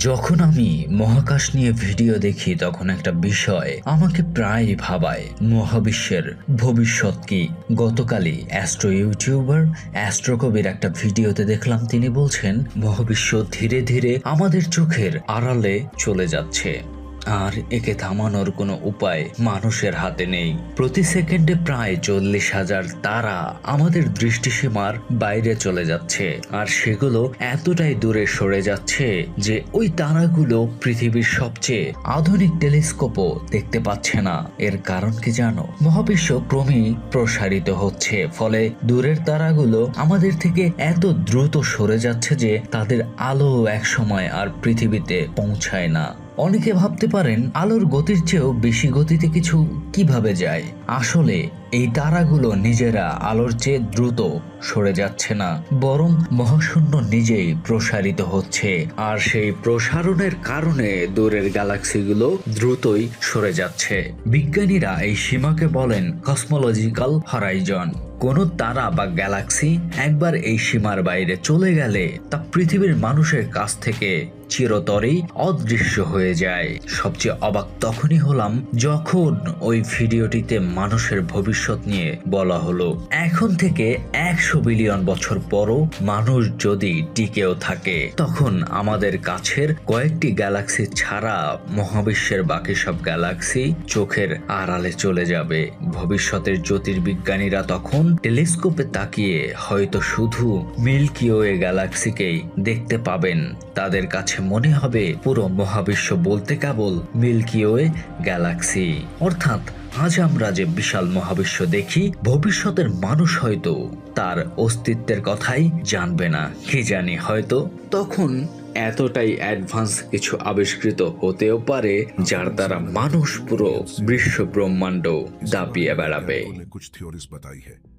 যখন আমি মহাকাশ নিয়ে ভিডিও দেখি তখন একটা বিষয় আমাকে প্রায় ভাবায়, মহাবিশ্বের ভবিষ্যৎ কি। গতকালই অ্যাস্ট্রো ইউটিউবার অ্যাস্ট্রোকবির একটা ভিডিওতে দেখলাম তিনি বলছেন মহাবিশ্ব ধীরে ধীরে আমাদের চোখের আড়ালে চলে যাচ্ছে, আর একে থামানোর কোনো উপায় মানুষের হাতে নেই। প্রতি সেকেন্ডে প্রায় 40,000 তারা আমাদের দৃষ্টিসীমার বাইরে চলে যাচ্ছে, আর সেগুলো এতটাই দূরে সরে যাচ্ছে যে ওই তারাগুলো পৃথিবীর সবচেয়ে আধুনিক টেলিস্কোপও দেখতে পাচ্ছে না। এর কারণ কি জানো? মহাবিশ্ব ক্রমেই প্রসারিত হচ্ছে, ফলে দূরের তারাগুলো আমাদের থেকে এত দ্রুত সরে যাচ্ছে যে তাদের আলো একসময় আর পৃথিবীতে পৌঁছায় না। অনেকে ভাবতে পারেন আলোর গতির চেয়েও বেশি গতিতে কিছু কিভাবে যায়। আসলে এই তারাগুলো নিজেরা আলোর চেয়ে দ্রুত সরে যাচ্ছে না, বরং মহাশূন্য নিজেই প্রসারিত হচ্ছে, আর সেই প্রসারণের কারণে দূরের গ্যালাক্সিগুলো দ্রুতই সরে যাচ্ছে। বিজ্ঞানীরা এই সীমাকে বলেন কসমোলজিক্যাল হরাইজন। কোনো তারা বা গ্যালাক্সি একবার এই সীমার বাইরে চলে গেলে তা পৃথিবীর মানুষের কাছ থেকে চিরতরেই অদৃশ্য হয়ে যায়। সবচেয়ে অবাক তখনই হলাম যখন ওই ভিডিওটিতে মানুষের ভবিষ্যৎ নিয়ে বলা হলো এখন থেকে 100 বিলিয়ন বছর পরও মানুষ যদি টিকেও থাকে, তখন আমাদের কাছের কয়েকটি গ্যালাক্সি ছাড়া মহাবিশ্বের বাকি সব গ্যালাক্সি চোখের আড়ালে চলে যাবে। ভবিষ্যতের জ্যোতির্বিজ্ঞানীরা তখন টেলিস্কোপে তাকিয়ে হয়তো শুধু মিল্কি ওয়ে গ্যালাক্সিকেই দেখতে পাবেন। তাদের কাছে মনে হবে পুরো মহাবিশ্ব বলতে কেবল মিল্কি ওয়ে গ্যালাক্সি। অর্থাৎ আজ আমরা যে বিশাল মহাবিশ্ব দেখি, ভবিষ্যতের মানুষ হয়তো তার অস্তিত্বের কথাই জানবে না। কি জানি, হয়তো তখন এতটাই অ্যাডভান্স কিছু আবিষ্কৃত হতেও পারে যার দ্বারা মানুষ পুরো বিশ্ব ব্রহ্মাণ্ড দাপিয়ে বেড়াবে। कुछ थ्योरीज बताई है।